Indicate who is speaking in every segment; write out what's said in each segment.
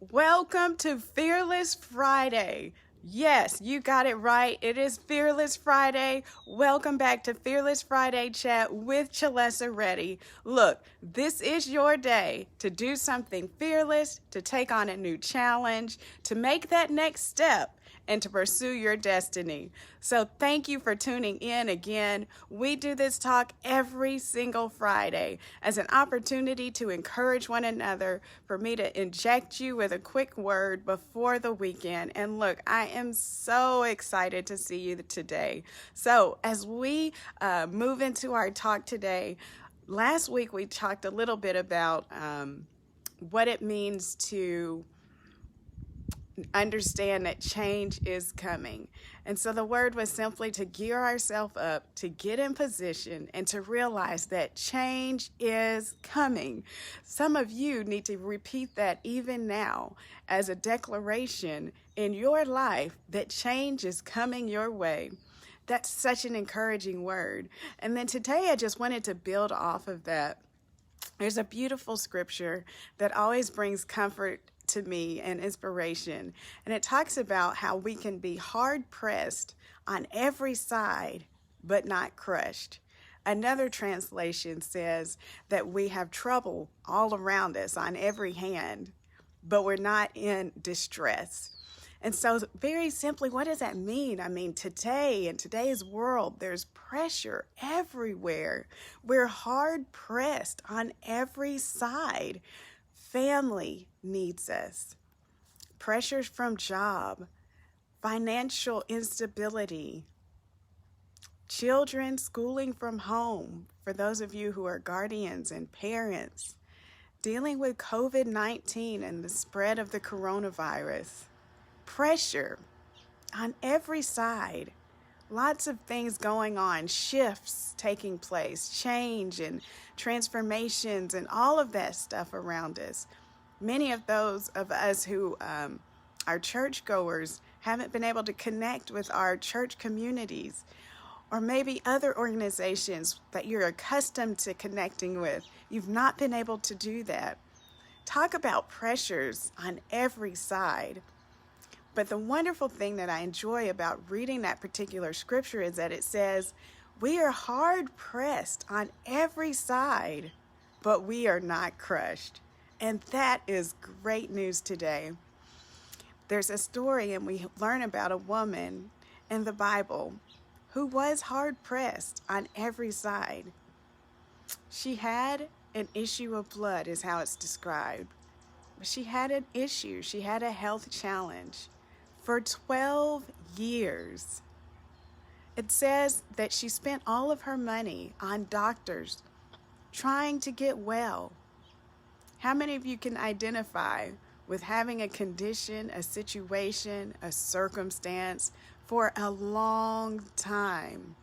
Speaker 1: Welcome to Fearless Friday. Yes, you got it right. It is Fearless Friday. Welcome back to Fearless Friday Chat with Chalessa Reddy. Look, this is your day to do something fearless, to take on a new challenge, to make that next step, and to pursue your destiny. So thank you for tuning in again. We do this talk every single Friday as an opportunity to encourage one another, for me to inject you with a quick word before the weekend. And look, I am so excited to see you today. So as we move into our talk today, last week we talked a little bit about what it means to understand that change is coming. And so the word was simply to gear ourselves up, to get in position, and to realize that change is coming. Some of you need to repeat that even now as a declaration in your life that change is coming your way. That's such an encouraging word. And then today I just wanted to build off of that. There's a beautiful scripture that always brings comfort to me and inspiration. And it talks about how we can be hard pressed on every side, but not crushed. Another translation says that we have trouble all around us on every hand, but we're not in distress. And so very simply, what does that mean? I mean, today, in today's world, there's pressure everywhere. We're hard pressed on every side. Family needs us. Pressures from job, financial instability, children schooling from home, for those of you who are guardians and parents, dealing with COVID-19 and the spread of the coronavirus. Pressure on every side. Lots of things going on, shifts taking place, change and transformations and all of that stuff around us. Many of those of us who are churchgoers haven't been able to connect with our church communities, or maybe other organizations that you're accustomed to connecting with. You've not been able to do that. Talk about pressures on every side. But the wonderful thing that I enjoy about reading that particular scripture is that it says, we are hard pressed on every side, but we are not crushed. And that is great news today. There's a story, and we learn about a woman in the Bible who was hard pressed on every side. She had an issue of blood, is how it's described. She had an issue. She had a health challenge. For 12 years. It says that she spent all of her money on doctors trying to get well. How many of you can identify with having a condition, a situation, a circumstance for a long time?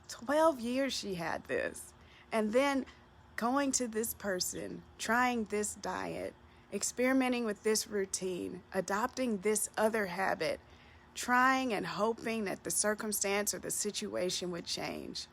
Speaker 1: 12 years she had this. And then going to this person, trying this diet, experimenting with this routine, adopting this other habit, trying and hoping that the circumstance or the situation would change.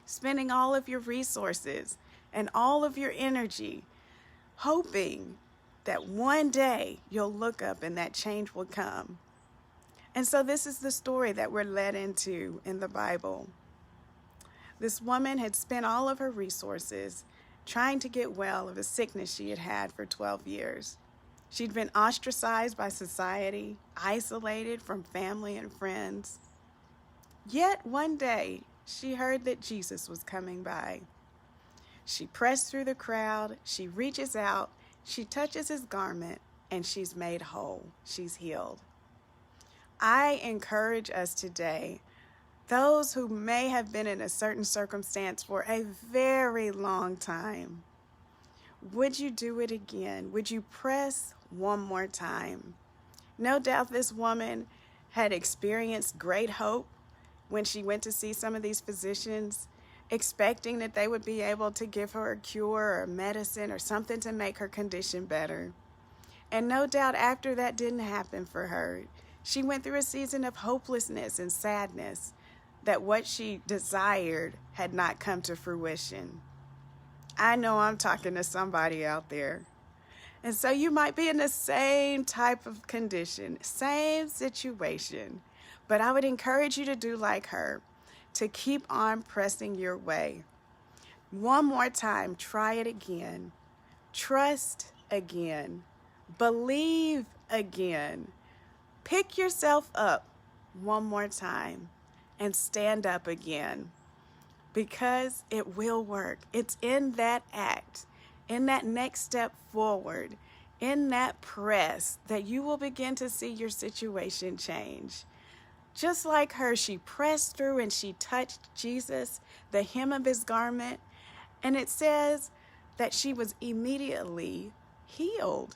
Speaker 1: Spending all of your resources and all of your energy, hoping that one day you'll look up and that change will come. And so this is the story that we're led into in the Bible. This woman had spent all of her resources trying to get well of a sickness she had had for 12 years. She'd been ostracized by society, isolated from family and friends. Yet one day, she heard that Jesus was coming by. She pressed through the crowd, she reaches out, she touches his garment, and she's made whole. She's healed. I encourage us today, those who may have been in a certain circumstance for a very long time, would you do it again? Would you press one more time? No doubt this woman had experienced great hope when she went to see some of these physicians, expecting that they would be able to give her a cure or medicine or something to make her condition better. And no doubt after that didn't happen for her, she went through a season of hopelessness and sadness, that what she desired had not come to fruition. I know I'm talking to somebody out there. And so you might be in the same type of condition, same situation, but I would encourage you to do like her, to keep on pressing your way. One more time, try it again. Trust again. Believe again. Pick yourself up one more time and stand up again, because it will work. It's in that act, in that next step forward, in that press, that you will begin to see your situation change. Just like her, she pressed through and she touched Jesus, the hem of his garment, and it says that she was immediately healed,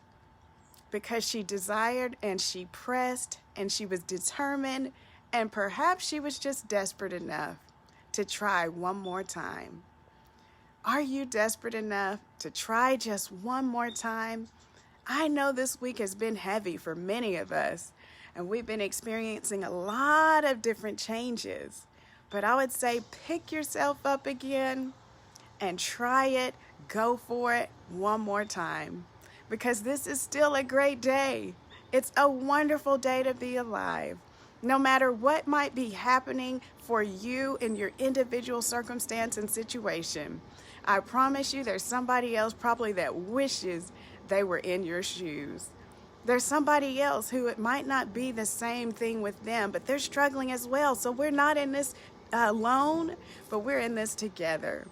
Speaker 1: because she desired and she pressed and she was determined, and perhaps she was just desperate enough to try one more time. Are you desperate enough to try just one more time? I know this week has been heavy for many of us, and we've been experiencing a lot of different changes. But I would say pick yourself up again and try it, go for it one more time, because this is still a great day. It's a wonderful day to be alive. No matter what might be happening for you in your individual circumstance and situation, I promise you there's somebody else probably that wishes they were in your shoes. There's somebody else who it might not be the same thing with them, but they're struggling as well. So we're not in this alone, but we're in this together.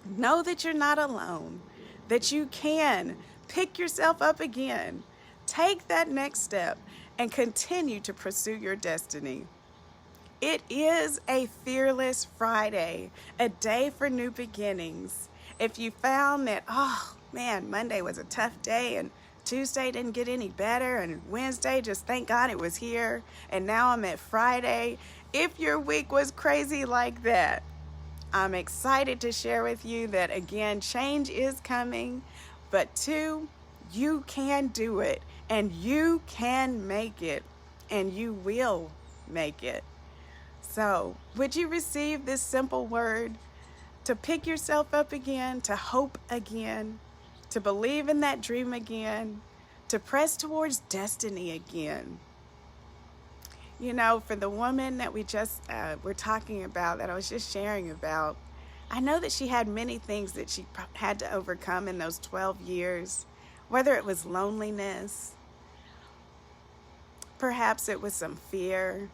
Speaker 1: Know that you're not alone, that you can pick yourself up again, take that next step, and continue to pursue your destiny. It is a Fearless Friday, a day for new beginnings. If you found that, oh man, Monday was a tough day and Tuesday didn't get any better and Wednesday, just thank God it was here, and now I'm at Friday. If your week was crazy like that, I'm excited to share with you that, again, change is coming, but two, you can do it, and you can make it, and you will make it. So, would you receive this simple word to pick yourself up again, to hope again, to believe in that dream again, to press towards destiny again? You know, for the woman that we just were talking about, that I was just sharing about, I know that she had many things that she had to overcome in those 12 years, whether it was loneliness, perhaps it was some fear,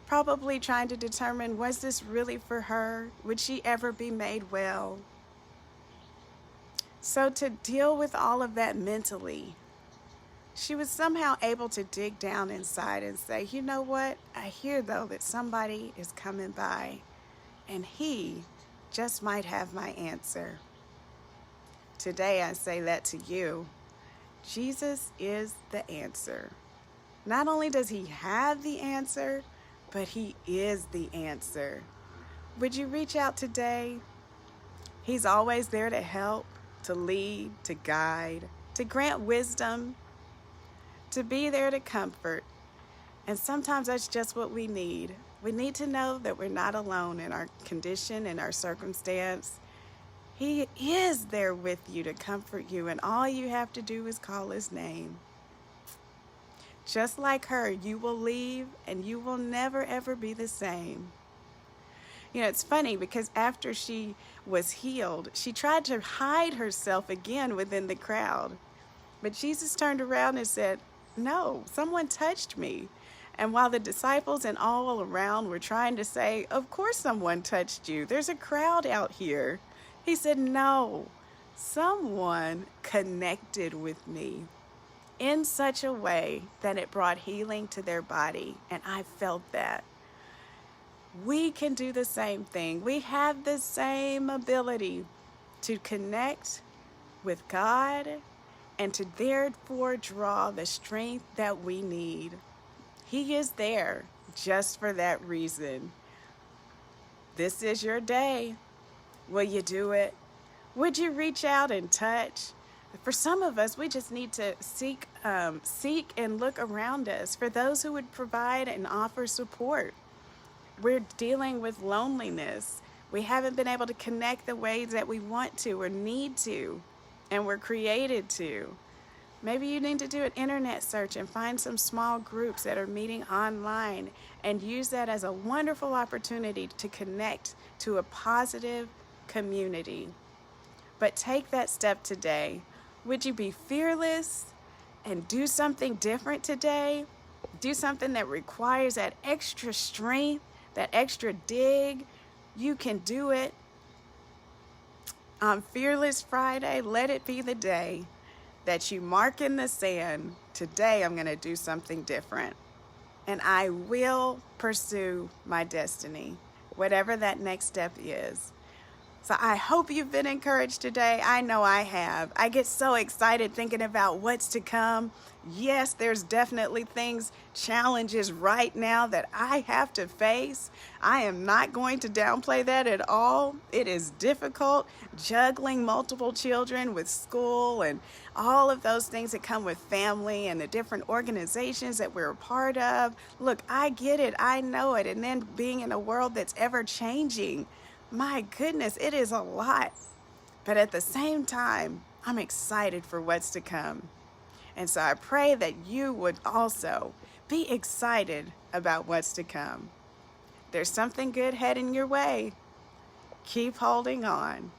Speaker 1: probably trying to determine, was this really for her? Would she ever be made well? So to deal with all of that mentally, she was somehow able to dig down inside and say, you know what? I hear, though, that somebody is coming by, and he just might have my answer. Today, I say that to you. Jesus is the answer. Not only does he have the answer, but he is the answer. Would you reach out today? He's always there to help, to lead, to guide, to grant wisdom, to be there to comfort. And sometimes that's just what we need. We need to know that we're not alone in our condition, in our circumstance. He is there with you to comfort you, and all you have to do is call his name. Just like her, you will leave and you will never ever be the same. You know, it's funny because after she was healed, she tried to hide herself again within the crowd. But Jesus turned around and said, no, someone touched me. And while the disciples and all around were trying to say, of course someone touched you, there's a crowd out here, he said, no, someone connected with me in such a way that it brought healing to their body. And I felt that. We can do the same thing. We have the same ability to connect with God and to therefore draw the strength that we need. He is there just for that reason. This is your day. Will you do it? Would you reach out and touch? For some of us, we just need to seek and look around us for those who would provide and offer support. We're dealing with loneliness. We haven't been able to connect the ways that we want to or need to. and we're created to. Maybe you need to do an internet search and find some small groups that are meeting online and use that as a wonderful opportunity to connect to a positive community. But take that step today. Would you be fearless and do something different today? Do something that requires that extra strength, that extra dig. You can do it. On Fearless Friday, let it be the day that you mark in the sand, today I'm going to do something different. And I will pursue my destiny, whatever that next step is. So I hope you've been encouraged today. I know I have. I get so excited thinking about what's to come. Yes, there's definitely challenges right now that I have to face. I am not going to downplay that at all. It is difficult juggling multiple children with school and all of those things that come with family and the different organizations that we're a part of. Look, I get it. I know it. And then being in a world that's ever changing. My goodness, it is a lot. But at the same time, I'm excited for what's to come. And so I pray that you would also be excited about what's to come. There's something good heading your way. Keep holding on,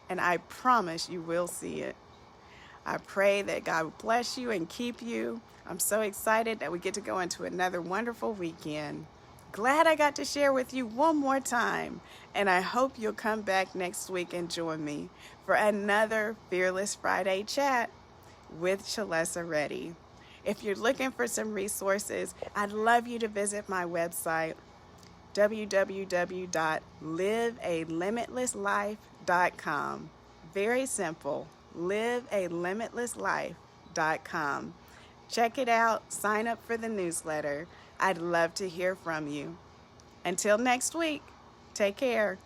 Speaker 1: and I promise you will see it. I pray that God will bless you and keep you. I'm so excited that we get to go into another wonderful weekend. Glad I got to share with you one more time, and I hope you'll come back next week and join me for another Fearless Friday chat with Shalessa Reddy. If you're looking for some resources, I'd love you to visit my website, www.livealimitlesslife.com. Very simple, livealimitlesslife.com. Check it out, sign up for the newsletter. I'd love to hear from you. Until next week, take care.